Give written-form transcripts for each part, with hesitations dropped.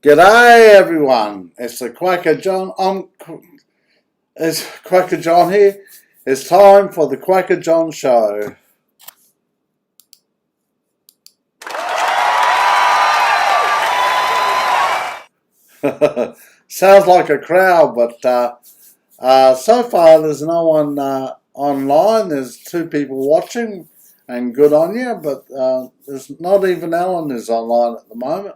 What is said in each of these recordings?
G'day everyone, it's the Kwaka John. It's Kwaka John here. It's time for the Kwaka John show. Sounds like a crowd, but so far there's no one online. There's 2 people watching, and good on you. But there's not even Ellen is online at the moment.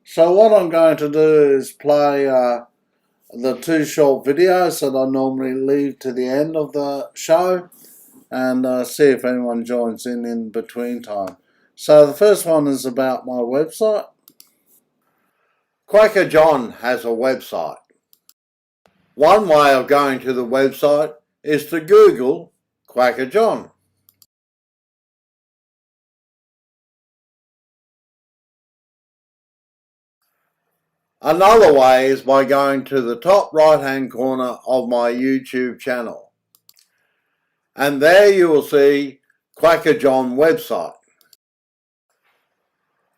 So what I'm going to do is play the 2 short videos that I normally leave to the end of the show, and see if anyone joins in between time. So the first one is about my website. Kwaka John has a website. One way of going to the website is to Google Kwaka John. Another way is by going to the top right hand corner of my YouTube channel, and there you will see Kwaka John website.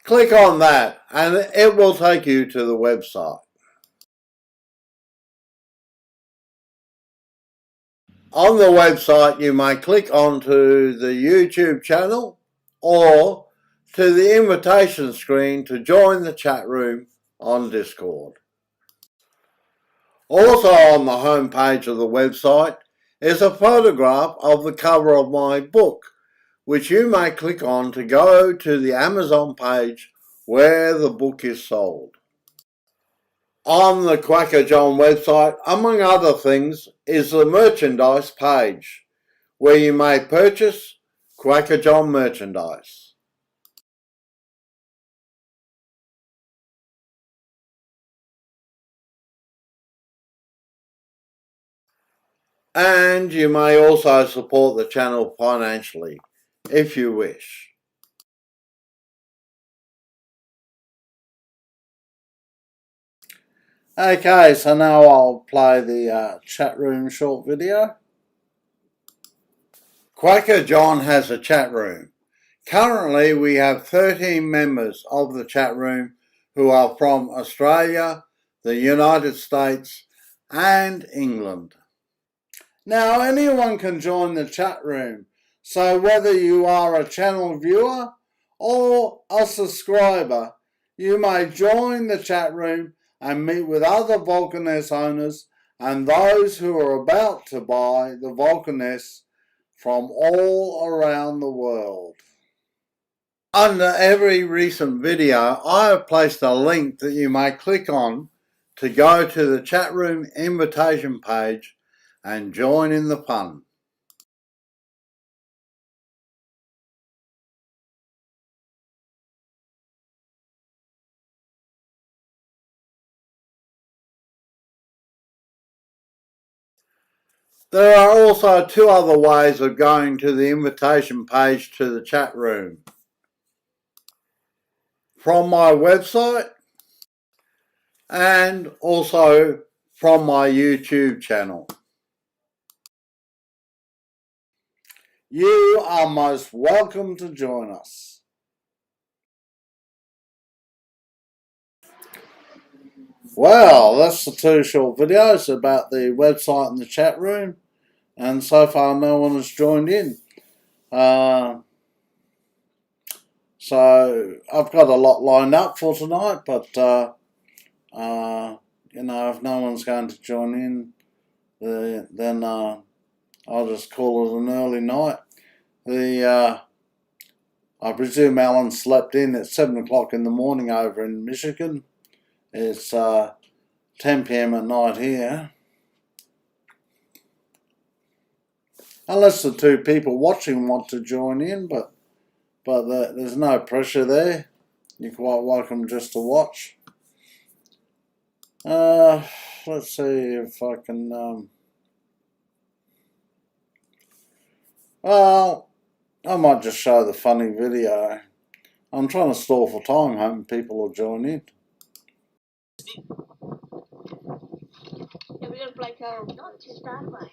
Click on that and it will take you to the website. On the website you may click onto the YouTube channel or to the invitation screen to join the chat room on Discord. Also on the home page of the website is a photograph of the cover of my book, which you may click on to go to the Amazon page where the book is sold. On the Kwaka John website, among other things, is the merchandise page, where you may purchase Kwaka John merchandise. And you may also support the channel financially, if you wish. Okay, so now I'll play the chat room short video. Kwaka John has a chat room. Currently we have 13 members of the chat room who are from Australia, the United States and England. Now anyone can join the chat room, so whether you are a channel viewer or a subscriber, you may join the chat room and meet with other Vulcan S owners and those who are about to buy the Vulcan S from all around the world. Under every recent video, I have placed a link that you may click on to go to the chat room invitation page and join in the fun. There are also 2 other ways of going to the invitation page to the chat room. From my website and also from my YouTube channel. You are most welcome to join us. Well, that's the 2 short videos about the website and the chat room, and so far no one has joined in. So I've got a lot lined up for tonight, but you know, if no one's going to join in, then I'll just call it an early night. I presume Alan slept in at 7 o'clock in the morning over in Michigan. It's 10 PM at night here. Unless the 2 people watching want to join in, but there's no pressure there. You're quite welcome just to watch. Let's see if I can. Well, I might just show the funny video. I'm trying to stall for time, hoping people will join in. Yeah, we're gonna play not to start by.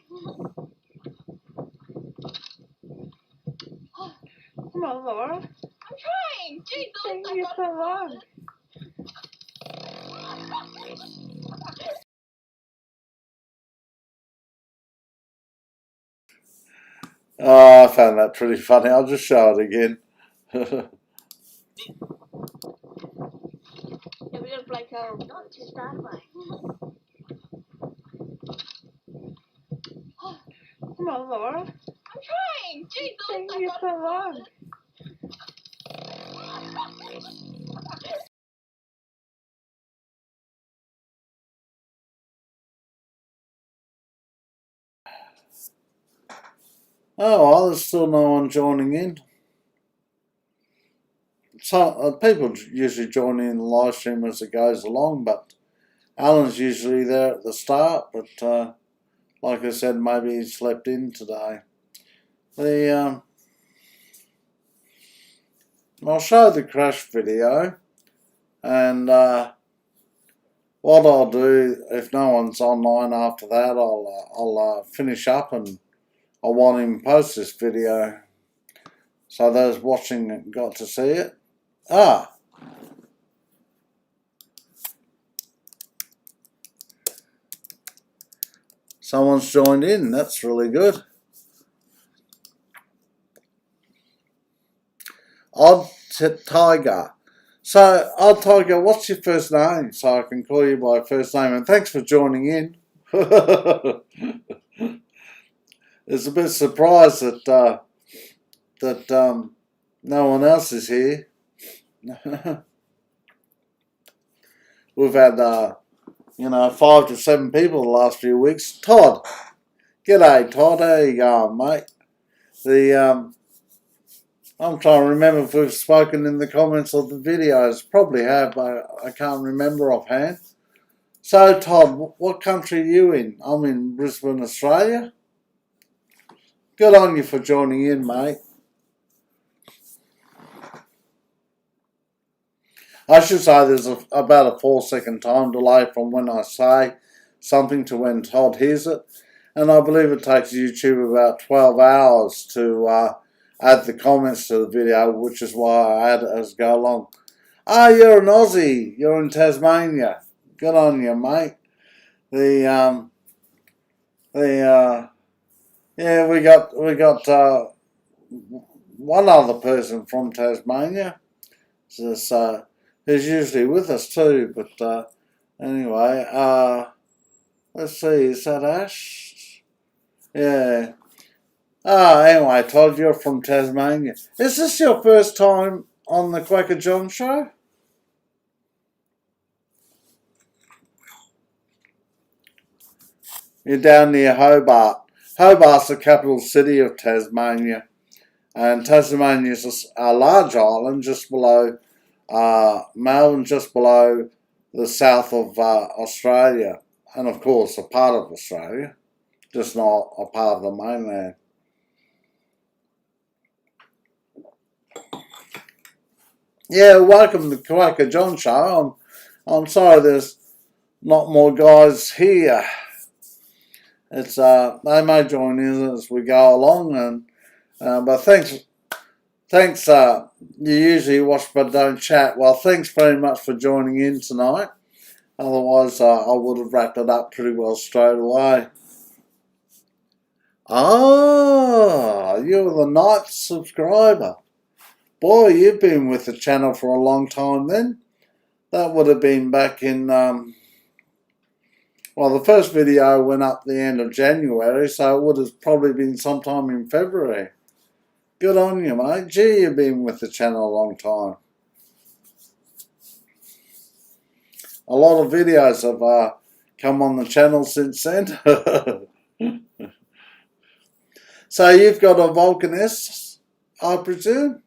Come on, Laura. I'm trying. Jeez, taking you so long. Oh, I found that pretty funny. I'll just show it again. Yeah, we're gonna play Carol. Not to start by. Come on, Laura. I'm trying. Jeez, it's taking you so long. Oh, well, there's still no one joining in. So people usually join in the live stream as it goes along, but Alan's usually there at the start. But like I said, maybe he slept in today. I'll show the crash video, and what I'll do if no one's online after that, I'll finish up and I want him to post this video so those watching got to see it. Ah, someone's joined in. That's really good. Odd Tiger. So, Odd Tiger, what's your first name? So I can call you by first name. And thanks for joining in. It's a bit surprised that no one else is here. We've had 5 to 7 people the last few weeks. Todd, g'day Todd. How you going, mate? I'm trying to remember if we've spoken in the comments of the videos. Probably have, but I can't remember offhand. So, Todd, what country are you in? I'm in Brisbane, Australia. Good on you for joining in, mate. I should say there's about a 4-second time delay from when I say something to when Todd hears it. And I believe it takes YouTube about 12 hours to add the comments to the video, which is why I add it as I go along. Ah, you're an Aussie. You're in Tasmania. Good on you, mate. Yeah, we got one other person from Tasmania. Who's usually with us too, but anyway, let's see, is that Ash? Yeah. Anyway, Todd, you're from Tasmania. Is this your first time on the Kwaka John show? You're down near Hobart. Hobart's the capital city of Tasmania. And Tasmania is a large island just below Melbourne, just below the south of Australia. And of course, a part of Australia, just not a part of the mainland. Yeah, welcome to the Kwaka John show. I'm sorry there's not more guys here. It's they may join in as we go along, and but thanks. You usually watch but don't chat. Well, thanks very much for joining in tonight. Otherwise, I would have wrapped it up pretty well straight away. Ah, you're the 9th subscriber. Boy, you've been with the channel for a long time then. That would have been back in, well, the first video went up the end of January, so it would have probably been sometime in February. Good on you, mate. Gee, you've been with the channel a long time. A lot of videos have come on the channel since then. So you've got a Vulcan S, I presume?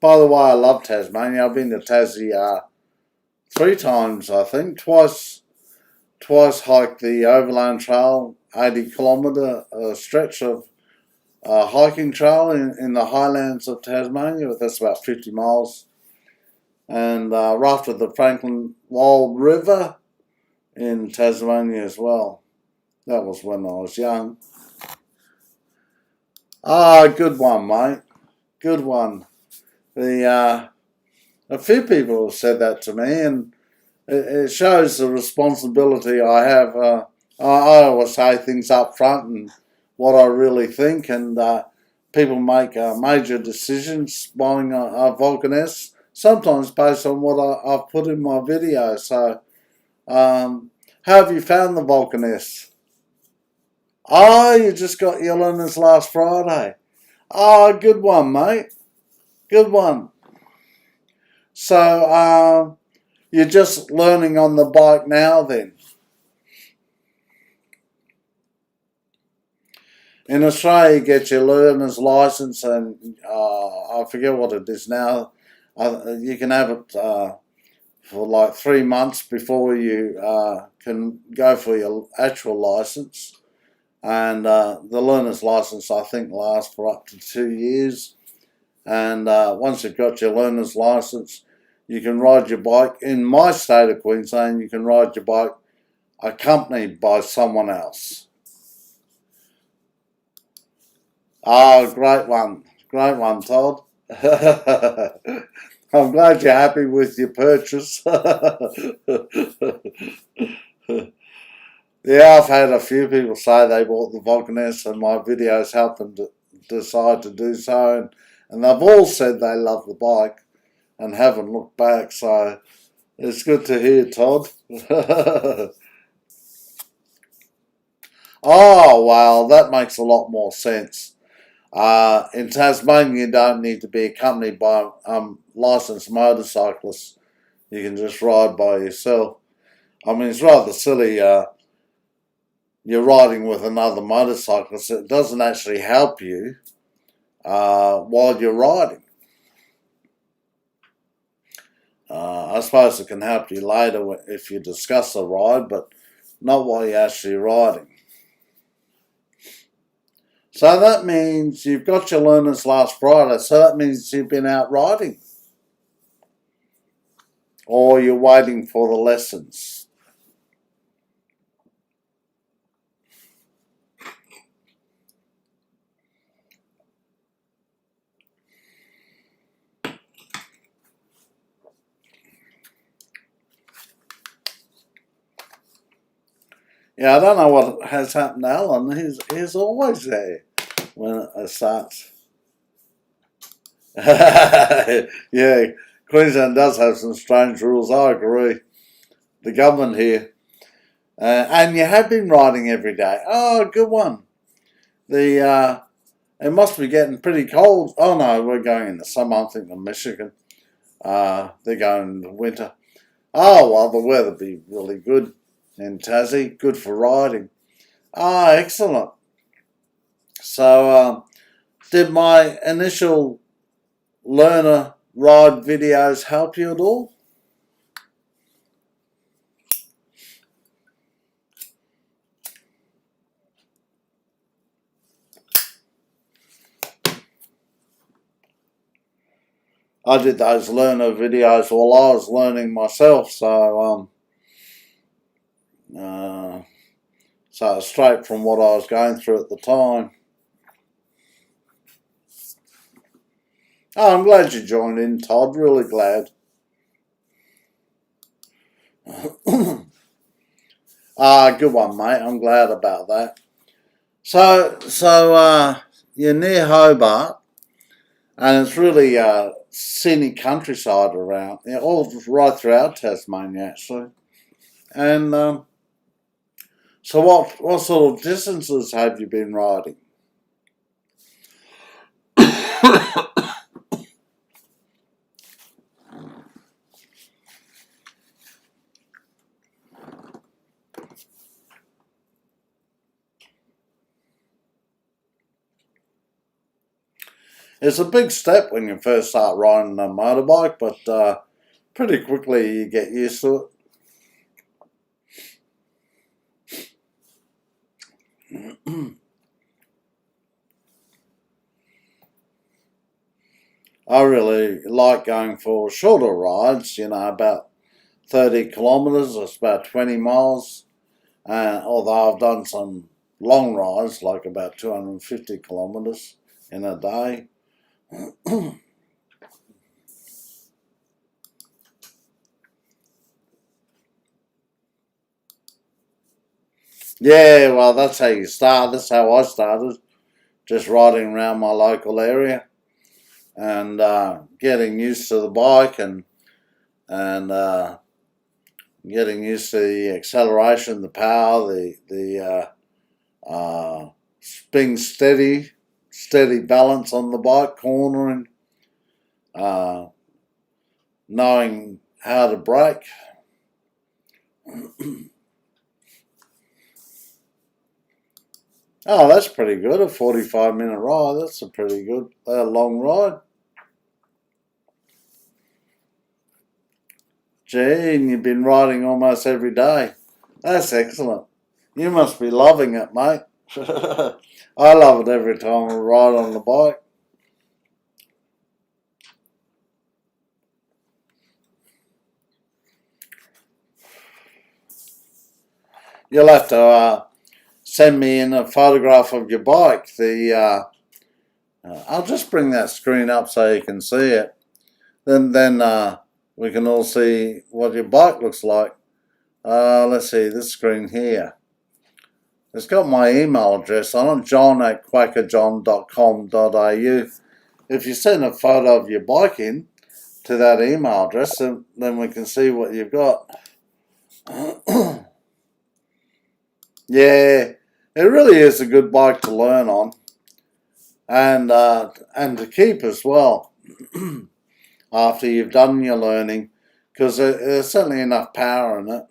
By the way, I love Tasmania. I've been to Tassie 3 times, I think. Twice hiked the Overland Trail, 80-kilometre stretch of hiking trail in the highlands of Tasmania. That's about 50 miles. And rafted the Franklin Wild River in Tasmania as well. That was when I was young. Good one, mate. Good one. A few people have said that to me, and it shows the responsibility I have. I always say things up front and what I really think, and people make major decisions buying a Vulcan S, sometimes based on what I've put in my video. So, how have you found the Vulcan S? Oh, you just got your learners last Friday. Oh, good one, mate. Good one. So, you're just learning on the bike now then? In Australia, you get your learner's license, and I forget what it is now. You can have it for like 3 months before you can go for your actual license. And the learner's license, I think, lasts for up to 2 years. And once you've got your learner's license, you can ride your bike. In my state of Queensland, you can ride your bike accompanied by someone else. Oh, great one, Todd. I'm glad you're happy with your purchase. Yeah, I've had a few people say they bought the Vulcan S, and my videos helped them to decide to do so, and they've all said they love the bike and haven't looked back, so it's good to hear, Todd. Oh, well, that makes a lot more sense. In Tasmania, you don't need to be accompanied by licensed motorcyclists. You can just ride by yourself. I mean, it's rather silly. You're riding with another motorcyclist. It doesn't actually help you while you're riding. I suppose it can help you later if you discuss the ride, but not while you're actually riding. So that means you've got your learners last Friday, so that means you've been out riding. Or you're waiting for the lessons. Yeah, I don't know what has happened to Alan. He's always there when it starts. Yeah, Queensland does have some strange rules, I agree. The government here. And you have been riding every day. Oh, good one. It must be getting pretty cold. Oh no, we're going in the summer, I think, in Michigan. They're going in the winter. Oh, well, the weather'll be really good in Tassie. Good for riding. Ah, excellent. So, did my initial learner ride videos help you at all? I did those learner videos while I was learning myself, so straight from what I was going through at the time. Oh, I'm glad you joined in, Todd. Really glad. Good one, mate. I'm glad about that. So you're near Hobart, and it's really scenic countryside around, all right throughout Tasmania, actually. And so what sort of distances have you been riding? It's a big step when you first start riding a motorbike, but pretty quickly you get used to it. I really like going for shorter rides, about 30 kilometres, that's about 20 miles. Although I've done some long rides, like about 250 kilometres in a day. Yeah, well, that's how you start. That's how I started, just riding around my local area and getting used to the bike and getting used to the acceleration, the power, being steady balance on the bike, cornering, uh, knowing how to brake. Oh, that's pretty good. A 45-minute ride. That's a pretty good long ride. Gee, and you've been riding almost every day. That's excellent. You must be loving it, mate. I love it every time I ride on the bike. You'll have to send me in a photograph of your bike. I'll just bring that screen up so you can see it. Then we can all see what your bike looks like. Let's see this screen here. It's got my email address on it, john@kwakajohn.com.au. If you send a photo of your bike in to that email address, then we can see what you've got. Yeah, it really is a good bike to learn on and to keep as well after you've done your learning, because there's certainly enough power in it.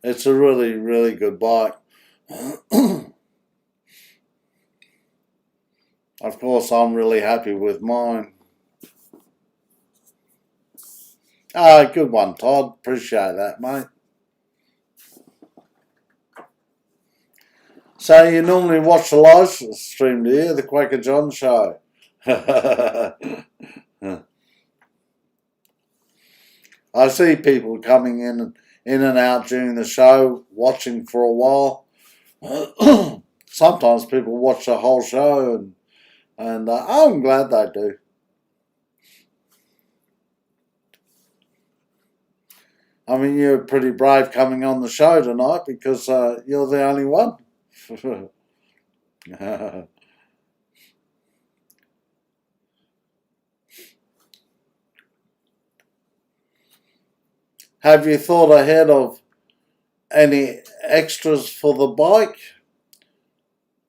It's a really, really good bike. Of course, I'm really happy with mine. Good one, Todd. Appreciate that, mate. So you normally watch the live stream, do you? The Quaker John show. I see people coming in and out during the show, watching for a while. Sometimes people watch the whole show, and I'm glad they do. I mean, you're pretty brave coming on the show tonight because you're the only one. Have you thought ahead of any extras for the bike?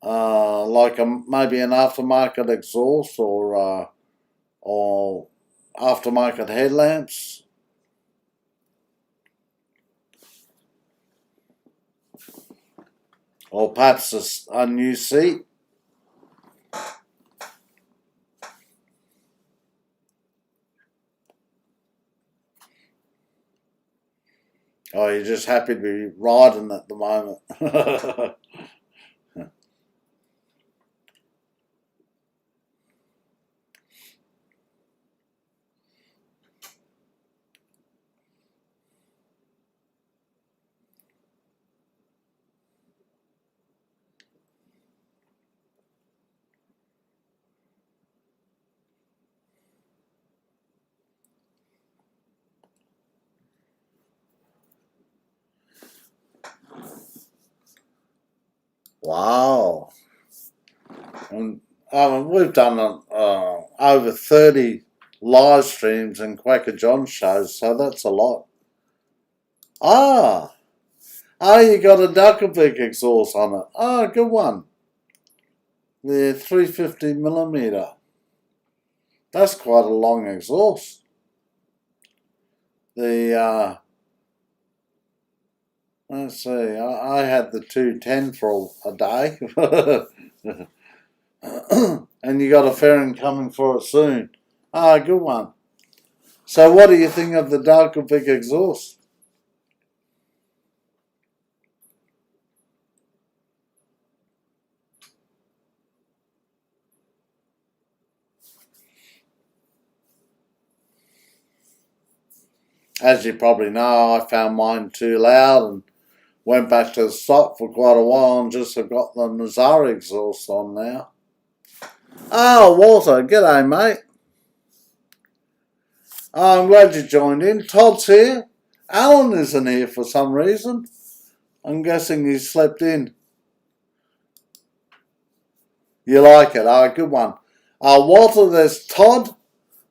Like maybe an aftermarket exhaust or aftermarket headlamps? Or perhaps a new seat? Or you're just happy to be riding at the moment? Wow. And we've done over 30 live streams and Quaker John shows, so that's a lot. You got a Duckervik exhaust on it. Good one. The 350mm. That's quite a long exhaust. Let's see, I had the 210 for a day. And you got a fairing coming for it soon. Good one. So what do you think of the Duckervik exhaust? As you probably know, I found mine too loud and went back to the stock for quite a while and just have got the Mazara exhaust on now. Oh, Walter, g'day, mate. Oh, I'm glad you joined in. Todd's here. Alan isn't here for some reason. I'm guessing he slept in. You like it? Oh, good one. Walter, there's Todd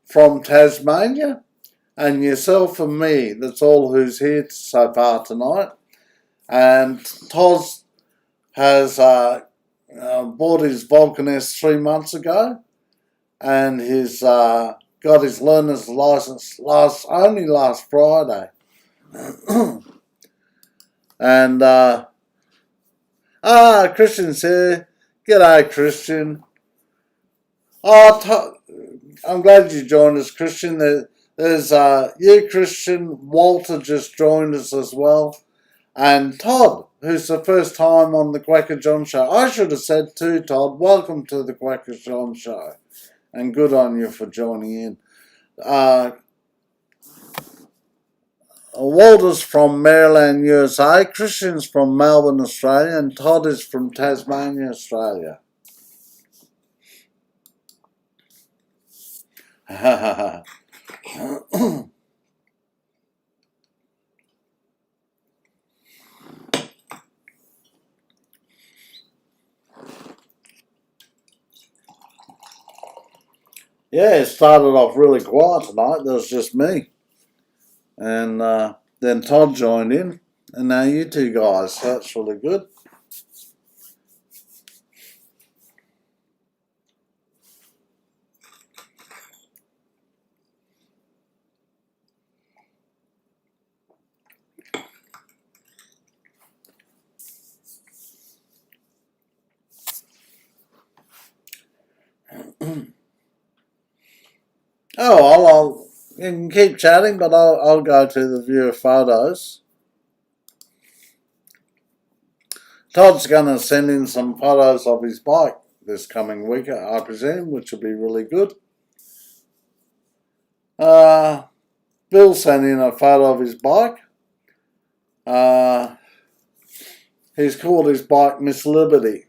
from Tasmania, and yourself and me. That's all who's here so far tonight. And Todd has bought his Vulcan S 3 months ago, and he's got his learner's license only last Friday. And Christian's here. G'day, Christian. I'm glad you joined us, Christian. There's you, Christian. Walter just joined us as well. And Todd, who's the first time on the Kwaka John Show. I should have said too, Todd, welcome to the Kwaka John Show. And good on you for joining in. Walter's from Maryland, USA. Christian's from Melbourne, Australia. And Todd is from Tasmania, Australia. Yeah, it started off really quiet tonight. There was just me. And then Todd joined in. And now you two guys. So that's really good. Oh, you can keep chatting, but I'll go to the view of photos. Todd's going to send in some photos of his bike this coming week, I presume, which will be really good. Bill sent in a photo of his bike. He's called his bike Miss Liberty.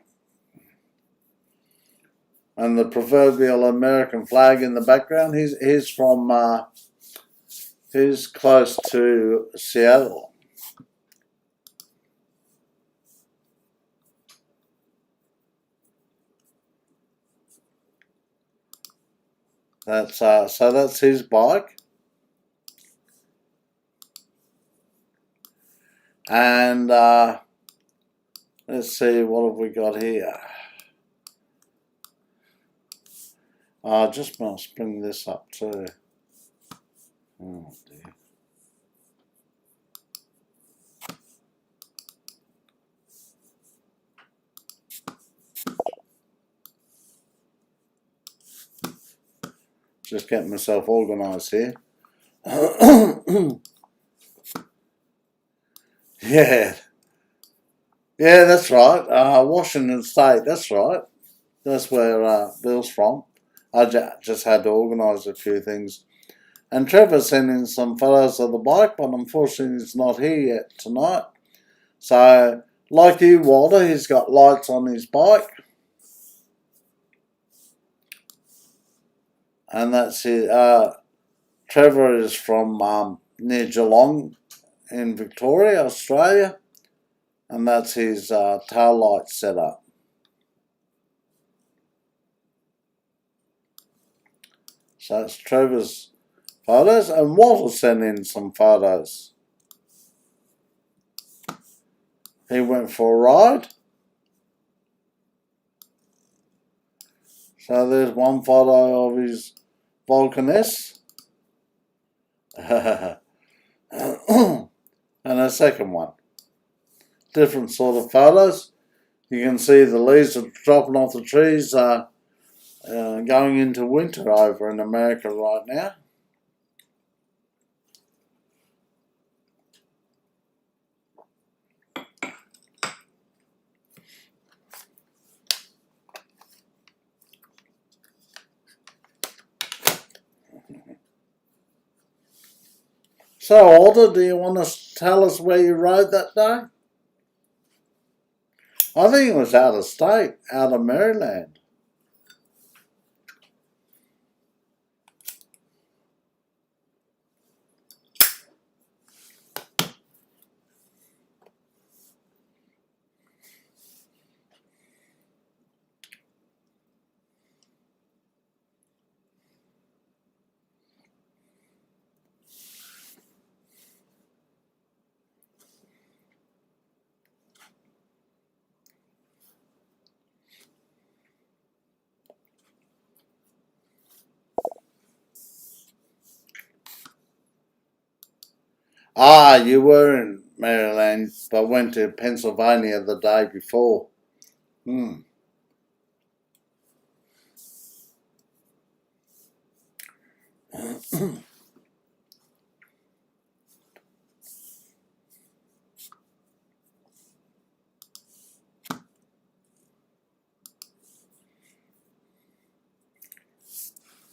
And the proverbial American flag in the background. He's from, he's close to Seattle. That's so that's his bike. And let's see, what have we got here? I just must bring this up too. Oh dear. Just getting myself organised here. Yeah. Yeah, that's right. Washington State, that's right. That's where Bill's from. I just had to organise a few things. And Trevor sent in some photos of the bike, but unfortunately he's not here yet tonight. So, like you, Walter, he's got lights on his bike. And that's it. Trevor is from near Geelong in Victoria, Australia. And that's his tail light setup. So that's Trevor's photos. And Walter sent in some photos. He went for a ride. So there's one photo of his Vulcan S. And a second one. Different sort of photos. You can see the leaves are dropping off the trees going into winter over in America right now. So, Alder, do you want to tell us where you rode that day? I think it was out of state, out of Maryland. Ah, you were in Maryland, but went to Pennsylvania the day before.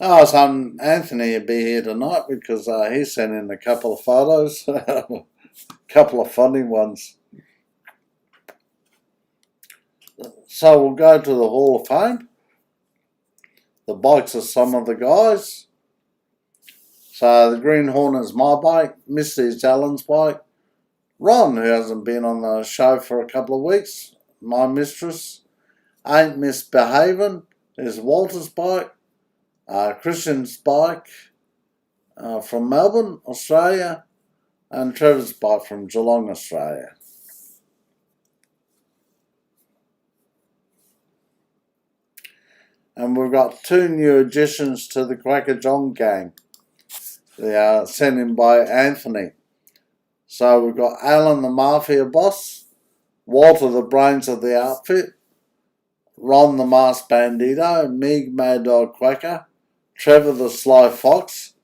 Oh, so Anthony will be here tonight because he sent in a couple of photos, a couple of funny ones. So we'll go to the Hall of Fame. The bikes are some of the guys. So the Green Hornet's my bike, Misty's Alan's bike, Ron, who hasn't been on the show for a couple of weeks, my mistress, Ain't Misbehavin' is Walter's bike, Christian's bike from Melbourne, Australia, and Trevor's bike from Geelong, Australia. And we've got 2 new additions to the Kwaka John gang. They are sent in by Anthony. So we've got Alan the Mafia boss, Walter the brains of the outfit, Ron the masked bandito, Mig Mad Dog Quacker, Trevor the sly fox,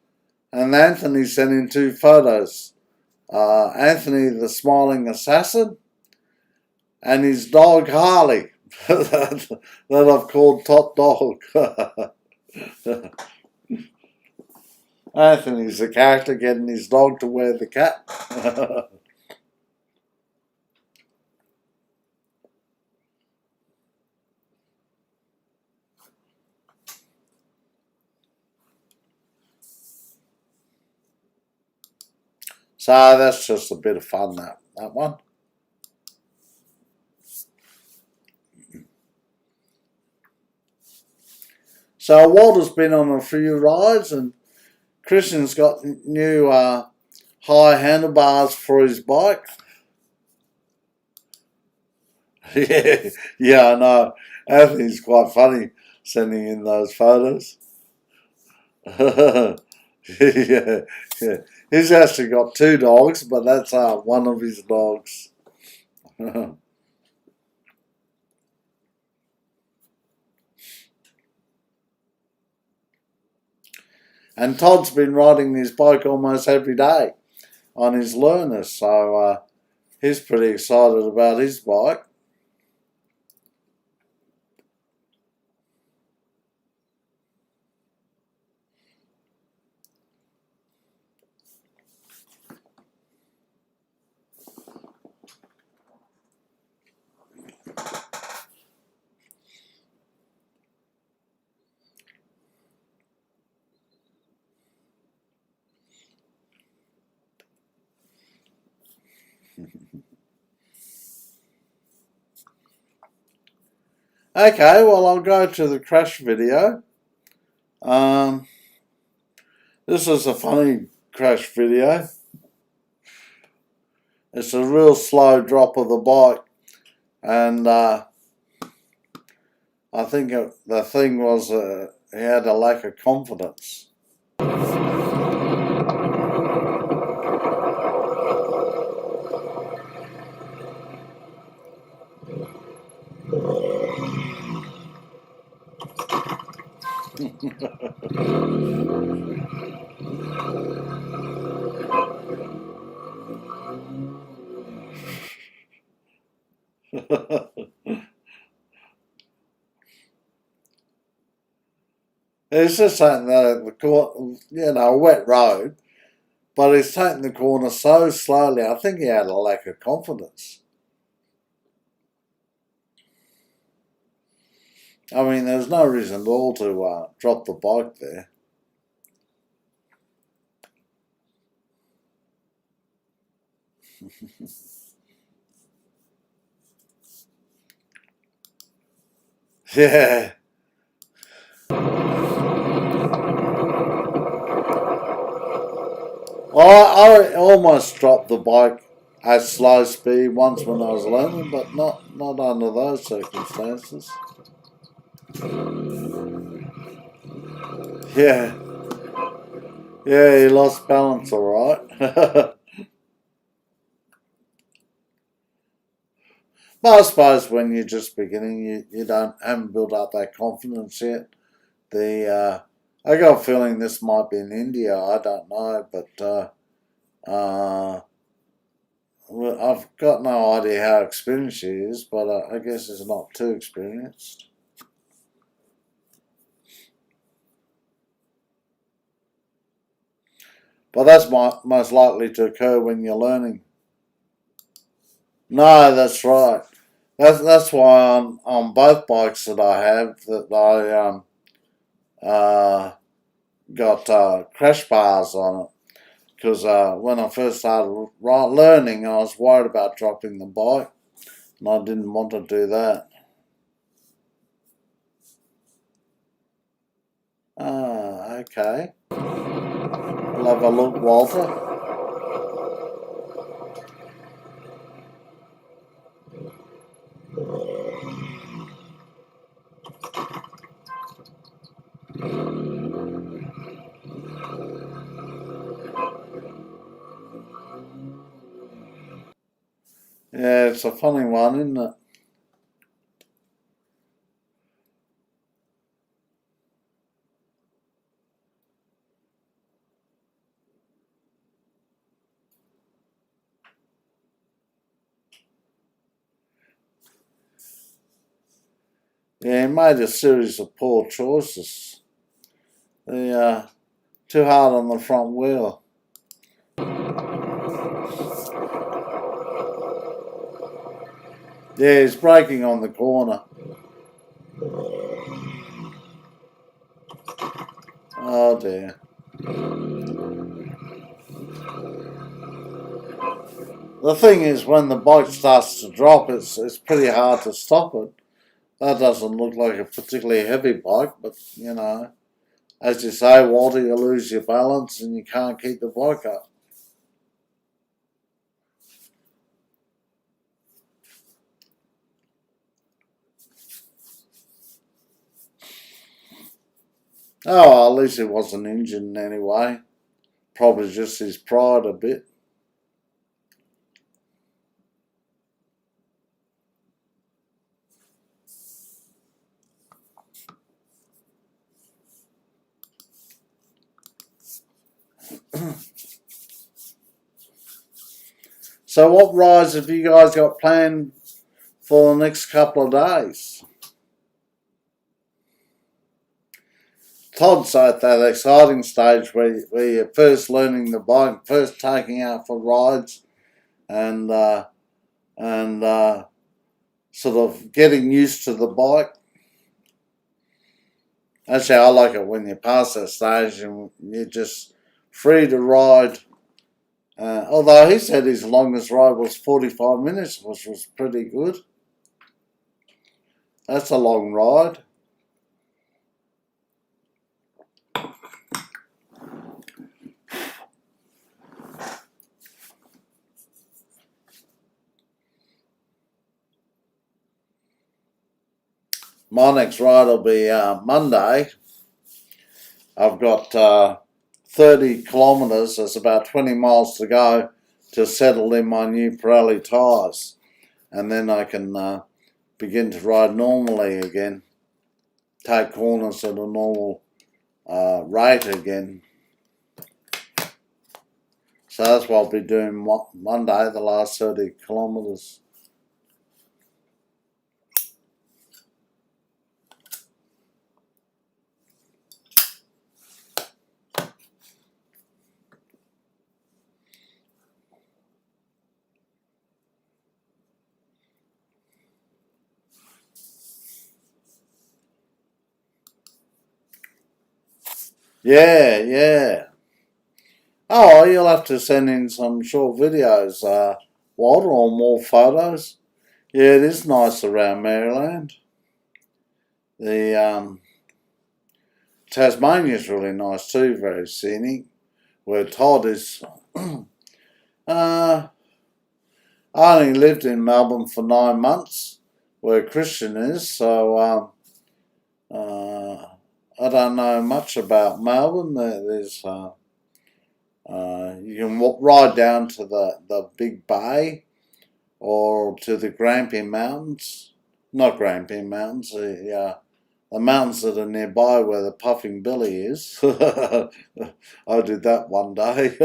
and Anthony sent in 2 photos. Anthony the smiling assassin and his dog Harley that I've called Top Dog. Anthony's the character getting his dog to wear the cap. So that's just a bit of fun, that one. So Walter's been on a few rides and Christian's got new high handlebars for his bike. Yeah, I know. Anthony's quite funny sending in those photos. yeah. He's actually got 2 dogs, but that's one of his dogs. And Todd's been riding his bike almost every day on his learners, so he's pretty excited about his bike. Okay, well, I'll go to the crash video. This is a funny crash video. It's a real slow drop of the bike, and I think the thing was he had a lack of confidence. It's just taking a wet road, but he's taking the corner so slowly. I think he had a lack of confidence. I mean, there's no reason at all to drop the bike there. Yeah. Well, I almost dropped the bike at slow speed once when I was learning, but not under those circumstances. Yeah. Yeah, he lost balance all right. But I suppose when you're just beginning, you haven't built up that confidence yet. I got a feeling this might be in India. I don't know, but well, I've got no idea how experienced she is, but I guess it's not too experienced. But that's most likely to occur when you're learning. No, that's right. That's why on both bikes that I have that I got crash bars on it, because when I first started learning, I was worried about dropping the bike, and I didn't want to do that. Okay. We'll have a look, Walter. Yeah, it's a funny one, isn't it? Yeah, he made a series of poor choices. Too hard on the front wheel. Yeah, he's braking on the corner. Oh dear. The thing is, when the bike starts to drop, it's pretty hard to stop it. That doesn't look like a particularly heavy bike, but you know, as you say, Walter, you lose your balance and you can't keep the bike up. Oh, well, at least it wasn't injured in any way. Probably just his pride a bit. So what rides have you guys got planned for the next couple of days? Todd's at that exciting stage where you're first learning the bike, first taking out for rides, and sort of getting used to the bike. Actually, I like it when you pass that stage and you're just free to ride. Although he said his longest ride was 45 minutes, which was pretty good. That's a long ride. My next ride will be Monday. I've got 30 kilometres, that's about 20 miles to go to settle in my new Pirelli tyres. And then I can begin to ride normally again, take corners at a normal rate again. So that's what I'll be doing Monday, the last 30 kilometres. Yeah, yeah. Oh, you'll have to send in some short videos, Walter, or more photos. Yeah, it is nice around Maryland. The Tasmania's really nice too, very scenic. Where Todd is, I only lived in Melbourne for 9 months, where Christian is, so I don't know much about Melbourne. There's you can ride down to the big bay, or to the Grampian Mountains. Not Grampian Mountains, the mountains that are nearby where the Puffing Billy is. I did that one day.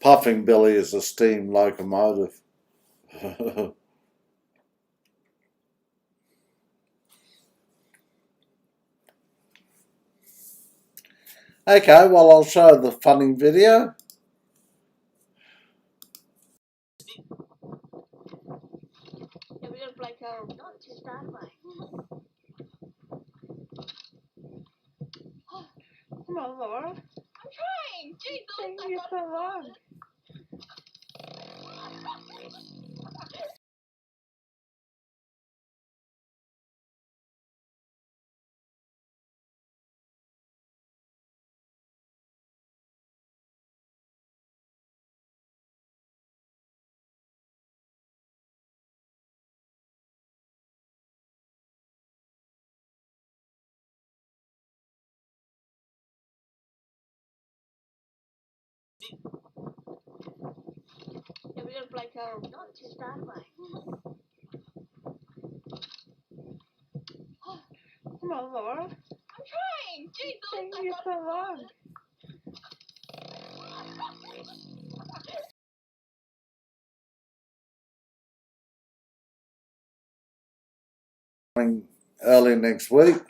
Puffing Billy is a steam locomotive. Okay, well, I'll show the funny video. Yeah, we're gonna play Carol. Not to start by. Come on, Laura. I'm trying. Jeez, taking you so long. Yeah, we're gonna play Carol. Not to start by. Come on, Laura. I'm trying. Jeez, taking you so long. Early next week.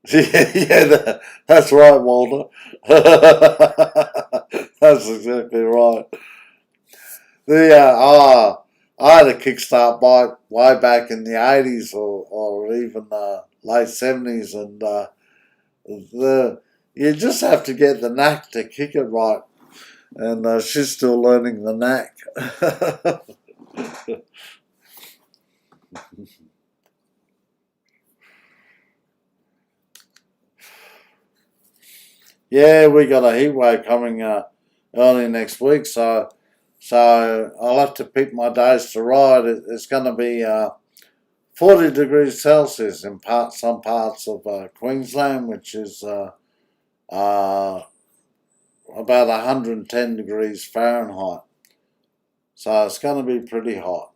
Yeah, that's right, Walter. That's exactly right. I had a kickstart bike way back in the 80s or even late 70s, and you just have to get the knack to kick it right, and she's still learning the knack. Yeah, we got a heat wave coming early next week, so I'll have to pick my days to ride. It's going to be 40 degrees Celsius in some parts of Queensland, which is about 110 degrees Fahrenheit. So it's going to be pretty hot.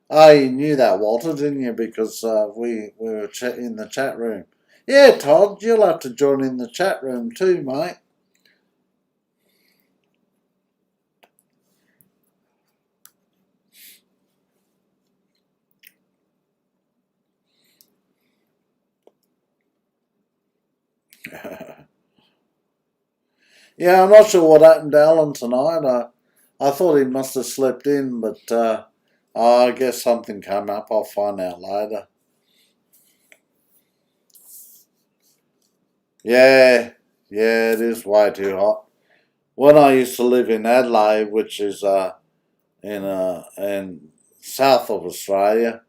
Oh, you knew that, Walter, didn't you? Because we were in the chat room. Yeah, Todd, you'll have to join in the chat room too, mate. Yeah, I'm not sure what happened to Alan tonight. I thought he must have slept in, but I guess something came up. I'll find out later. Yeah, it is way too hot. When I used to live in Adelaide, which is in south of Australia,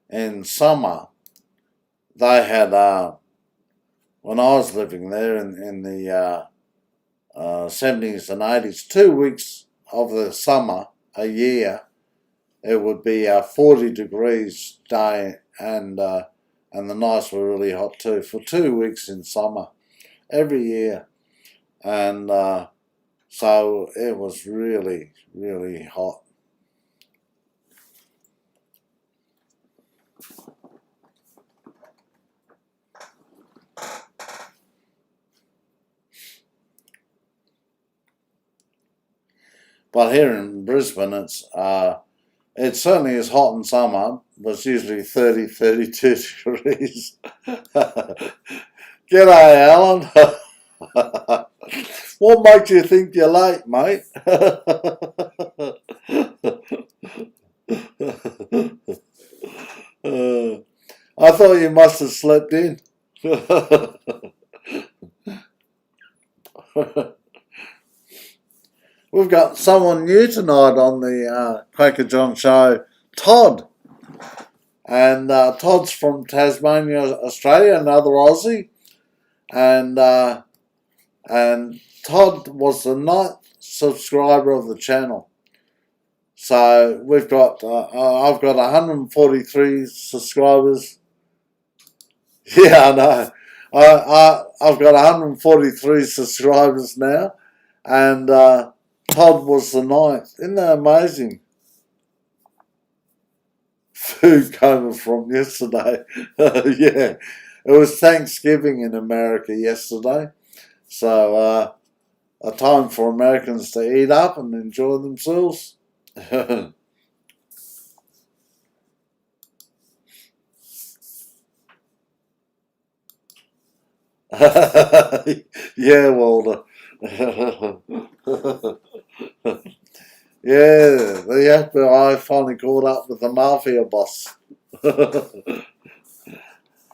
in summer they had when I was living there in the 70s and 80s, 2 weeks of the summer a year, it would be 40 degrees day, and the nights were really hot too, for 2 weeks in summer every year. And so it was really, really hot. But here in Brisbane, it certainly is hot in summer, but it's usually 30, 32 degrees. G'day, Alan. What makes you think you're late, mate? I thought you must have slept in. We've got someone new tonight on the Kwaka John show, Todd. And Todd's from Tasmania, Australia, another Aussie. And Todd was the 9th subscriber of the channel. So we've got, I've got 143 subscribers. Yeah, I know. I've got 143 subscribers now, and Todd was the ninth. Isn't that amazing? Food coma from yesterday. Yeah, it was Thanksgiving in America yesterday, so a time for Americans to eat up and enjoy themselves. Yeah, Walter. Yeah, the FBI finally caught up with the mafia boss.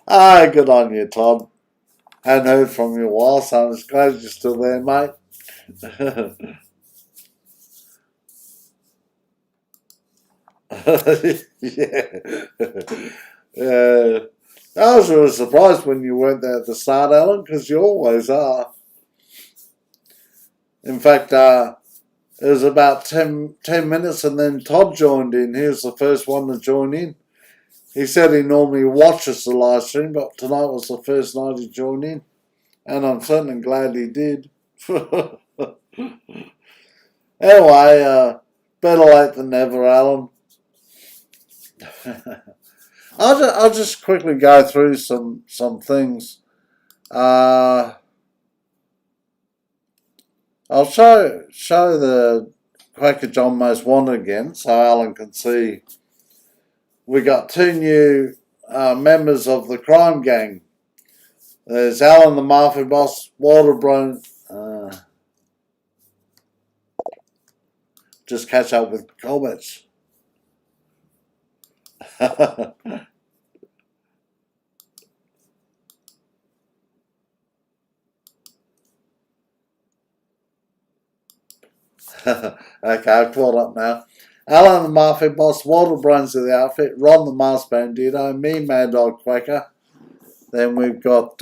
Ah, good on you, Todd. Hadn't heard from you a while, so I'm glad you're still there, mate. Yeah. I was really surprised when you weren't there at the start, Alan, because you always are. In fact, it was about 10 minutes and then Todd joined in. He was the first one to join in. He said he normally watches the live stream, but tonight was the first night he joined in. And I'm certainly glad he did. Anyway, better late than never, Alan. I'll just quickly go through some things. I'll show the Quaker John Most Wanted again, so Alan can see. We got two new members of the crime gang. There's Alan the Mafia Boss, Walter Brown. Just catch up with comments. Okay, I've caught up now. Alan the Mafia Boss, Walter Bruns of the outfit, Ron the Masked Bandito, me, Mad Dog Quaker. Then we've got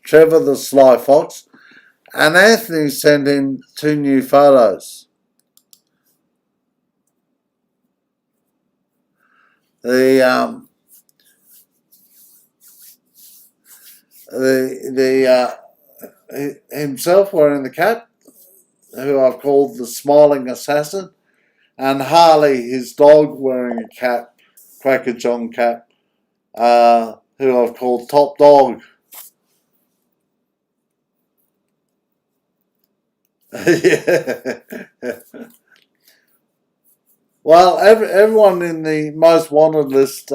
Trevor the Sly Fox. And Anthony sent in two new photos. The himself wearing the cap, who I've called the Smiling Assassin, and Harley, his dog, wearing a cap, Quacker John cap, who I've called Top Dog. Yeah. Well, everyone in the most wanted list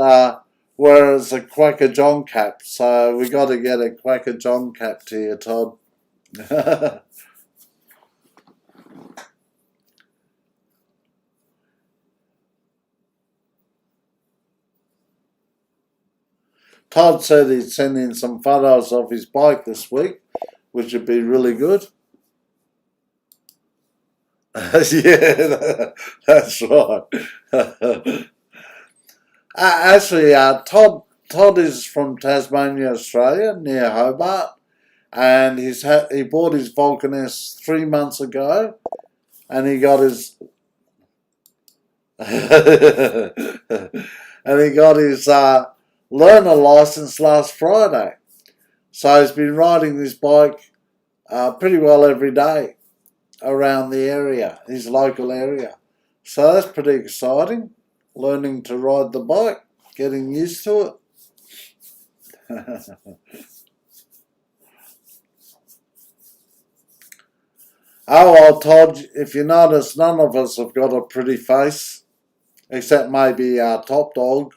wears a Quacker John cap, so we got to get a Quacker John cap to you, Todd. Todd said he'd send in some photos of his bike this week, which would be really good. Yeah, that's right. Actually, Todd is from Tasmania, Australia, near Hobart, and he bought his Vulcan S 3 months ago, and he got his and he got his learner license last Friday. So he's been riding this bike pretty well every day around the area, his local area. So that's pretty exciting, learning to ride the bike, getting used to it. Oh well, Todd, if you notice, none of us have got a pretty face, except maybe our Top Dog.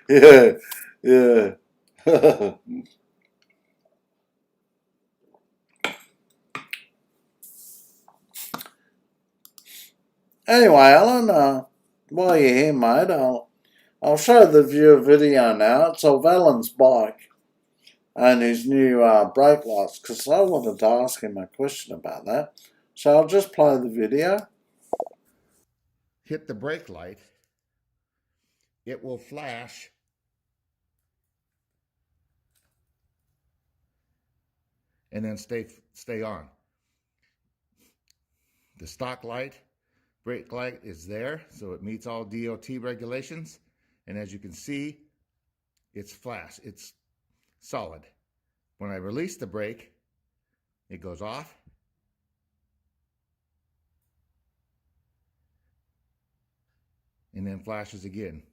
Yeah, yeah. Anyway, Alan, while you're here, mate, I'll show the viewer video now. It's of Alan's bike and his new brake lights, because I wanted to ask him a question about that. So I'll just play the video. Hit the brake light, it will flash and then stay on. The stock brake light is there, so it meets all DOT regulations. And as you can see, it's flash, it's solid. When I release the brake, it goes off. And then flashes again.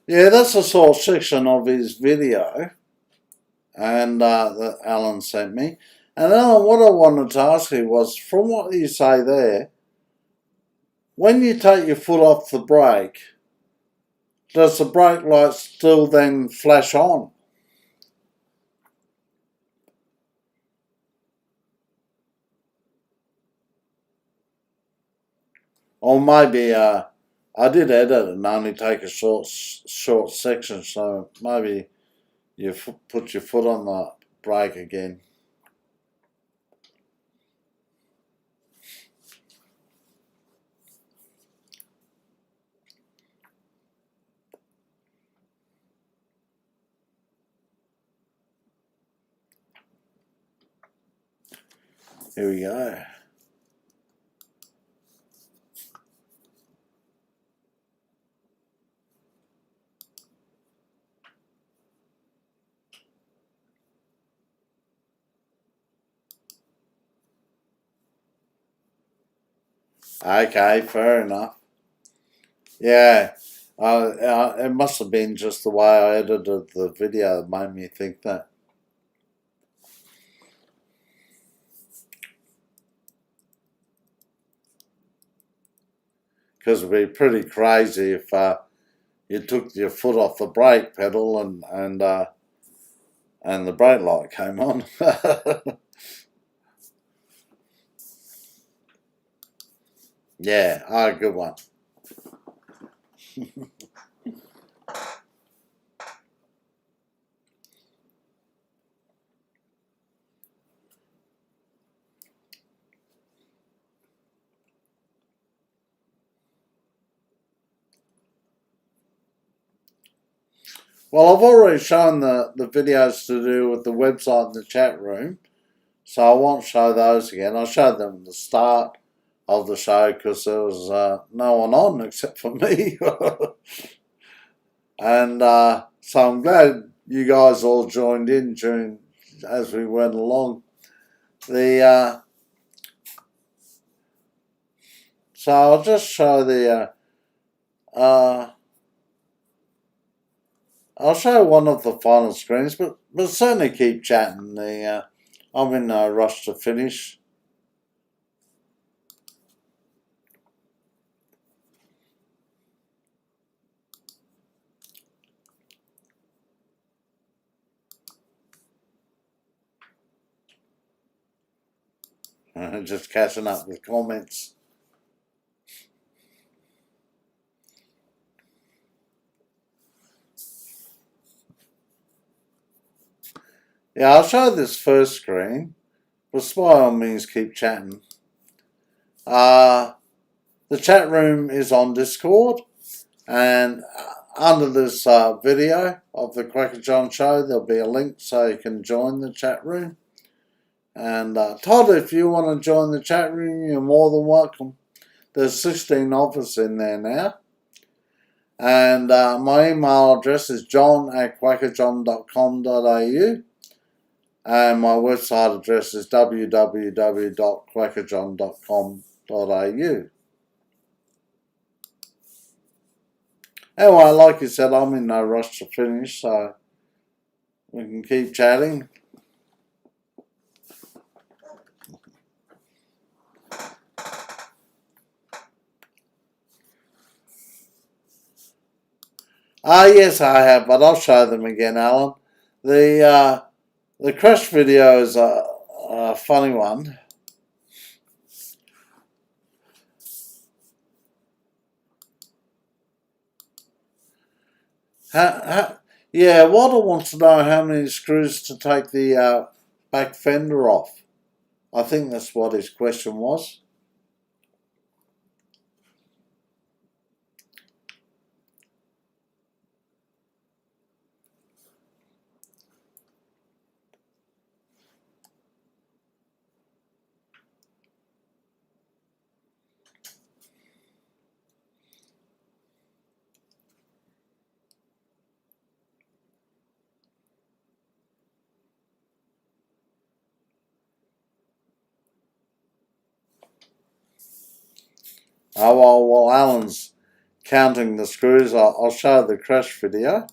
Yeah, that's a sort of section of his video, and that Alan sent me. And Alan, what I wanted to ask you was, from what you say there, when you take your foot off the brake, does the brake light still then flash on? Or maybe I did edit and only take a short section, so maybe you put your foot on the brake again. Here we go. Okay, fair enough. Yeah, it must have been just the way I edited the video that made me think that. Because it'd be pretty crazy if you took your foot off the brake pedal and the brake light came on. Yeah, good one. Well, I've already shown the videos to do with the website and the chat room, so I won't show those again. I showed them at the start of the show because there was no one on except for me. And so I'm glad you guys all joined in as we went along. So I'll just show I'll show one of the final screens, but certainly keep chatting. I'm in no rush to finish. Just catching up with comments. Yeah, I'll show this first screen, but by all means keep chatting. The chat room is on Discord, and under this video of the Kwaka John Show, there'll be a link so you can join the chat room. And Todd, if you want to join the chat room, you're more than welcome. There's 16 of us in there now. And my email address is john@kwakajohn.com.au. And my website address is www.kwakajohn.com.au. Anyway, like you said, I'm in no rush to finish, so we can keep chatting. Yes, I have, but I'll show them again, Alan. The crash video is a funny one. Yeah, Walter wants to know how many screws to take the back fender off. I think that's what his question was. While Alan's counting the screws, I'll show the crash video.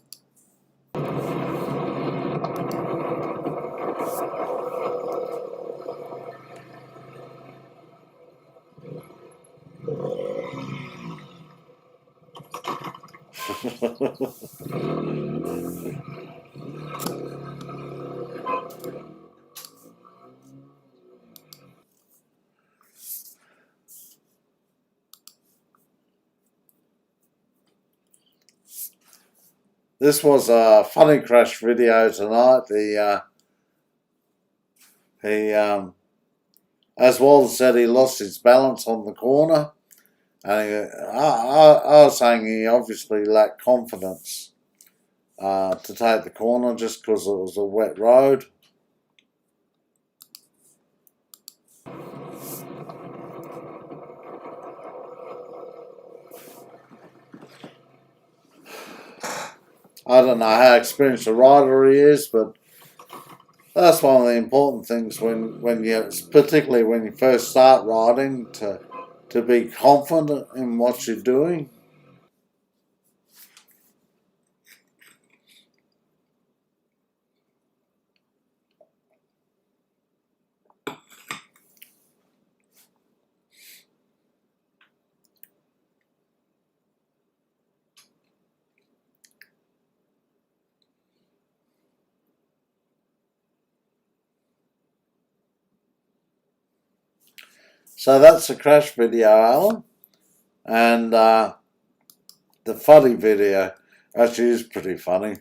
This was a funny crash video tonight. He as Walter said, he lost his balance on the corner, and I was saying he obviously lacked confidence to take the corner just because it was a wet road. I don't know how experienced a rider he is, but that's one of the important things when you, particularly when you first start riding, to be confident in what you're doing. So that's the crash video, Alan, and the funny video actually is pretty funny.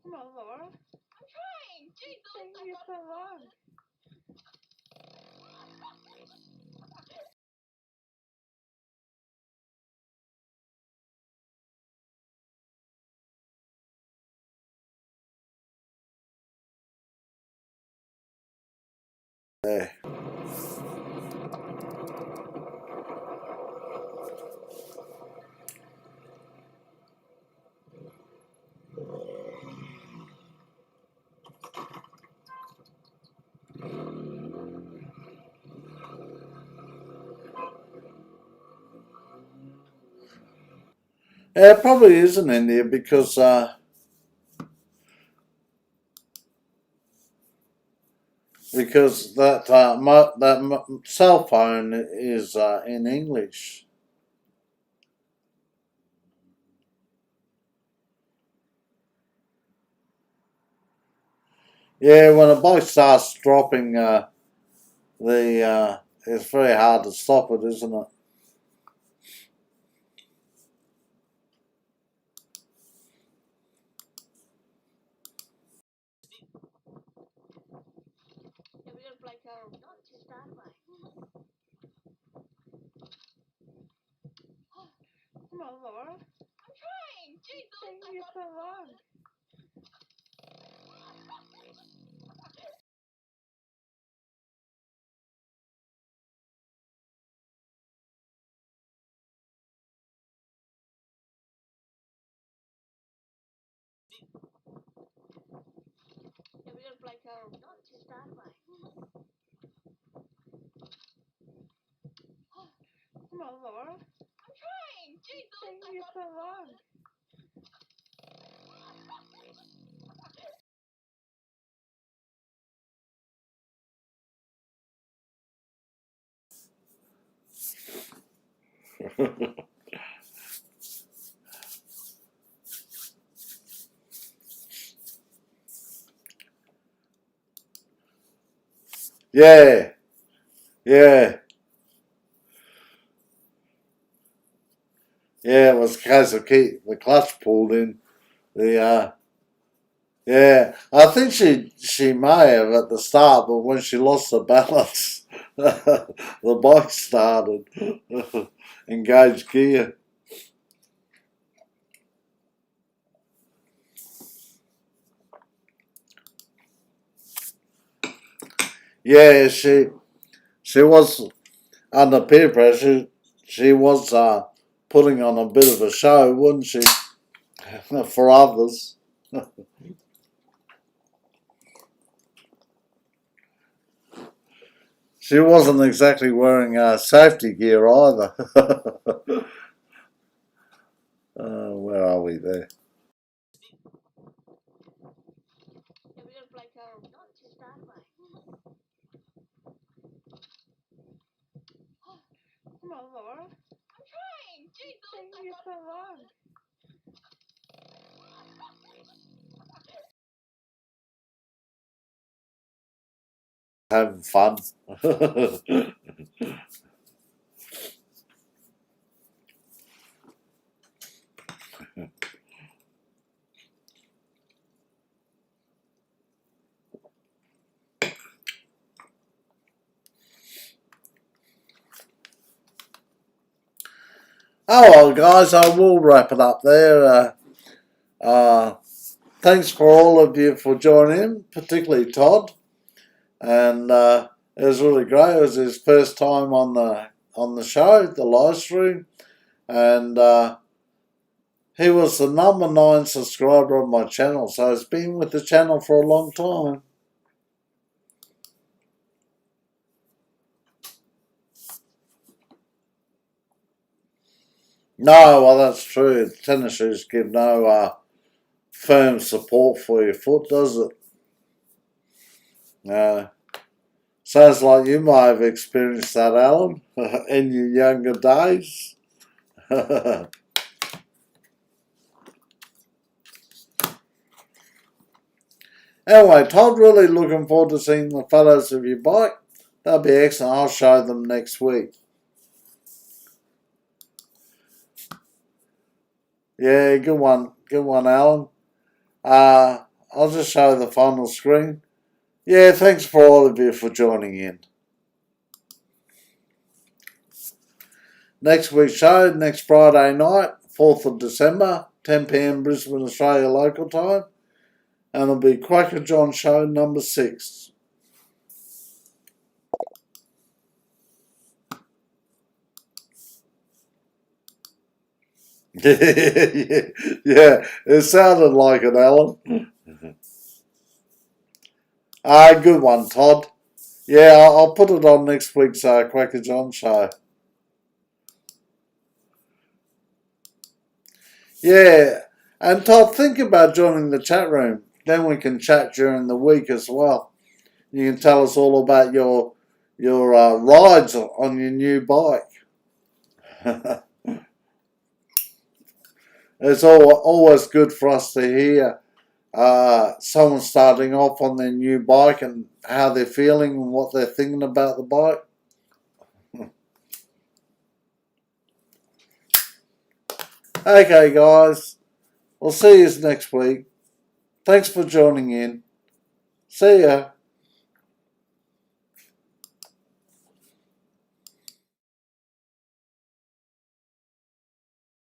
Come on, Laura. I'm trying. Jeez, it's taking you so long. There. Yeah, it probably is in India because that cell phone is in English. Yeah, when a bike starts dropping, it's very hard to stop it, isn't it? Come on, Laura. I'm trying. Jeez, it's taking you so long. Come on, Laura. I'm trying. Jeez, it's taking you so long. Yeah, yeah, yeah. It was a case of the clutch pulled in. Yeah, I think she may have at the start, but when she lost the balance, the bike started engaged gear. Yeah, she was under peer pressure. She was putting on a bit of a show, wasn't she, for others? She wasn't exactly wearing safety gear either. Where are we there? Yeah, we don't play carol. Not to start by. Come on, Laura. I'm trying. Jesus, taking you so long. Having fun. Oh well, guys, I will wrap it up there. Thanks for all of you for joining in, particularly Todd. And it was really great. It was his first time on the show, the live stream, and he was the number 9 subscriber of my channel. So he's been with the channel for a long time. No, well that's true. Tennis shoes give no firm support for your foot, does it? No. Sounds like you might have experienced that, Alan, in your younger days. Anyway, Todd, really looking forward to seeing the photos of your bike. That'll be excellent. I'll show them next week. Yeah, good one. Good one, Alan. I'll just show the final screen. Yeah, thanks for all of you for joining in. Next week's show, next Friday night, 4th of December, 10 p.m. Brisbane, Australia local time. And it'll be Kwaka John show number 6. Yeah, it sounded like it, Alan. Good one, Todd. Yeah, I'll put it on next week's Quaker John show. Yeah, and Todd, think about joining the chat room. Then we can chat during the week as well. You can tell us all about your rides on your new bike. It's always good for us to hear someone starting off on their new bike and how they're feeling and what they're thinking about the bike. Okay, guys. We'll see you next week. Thanks for joining in. See ya.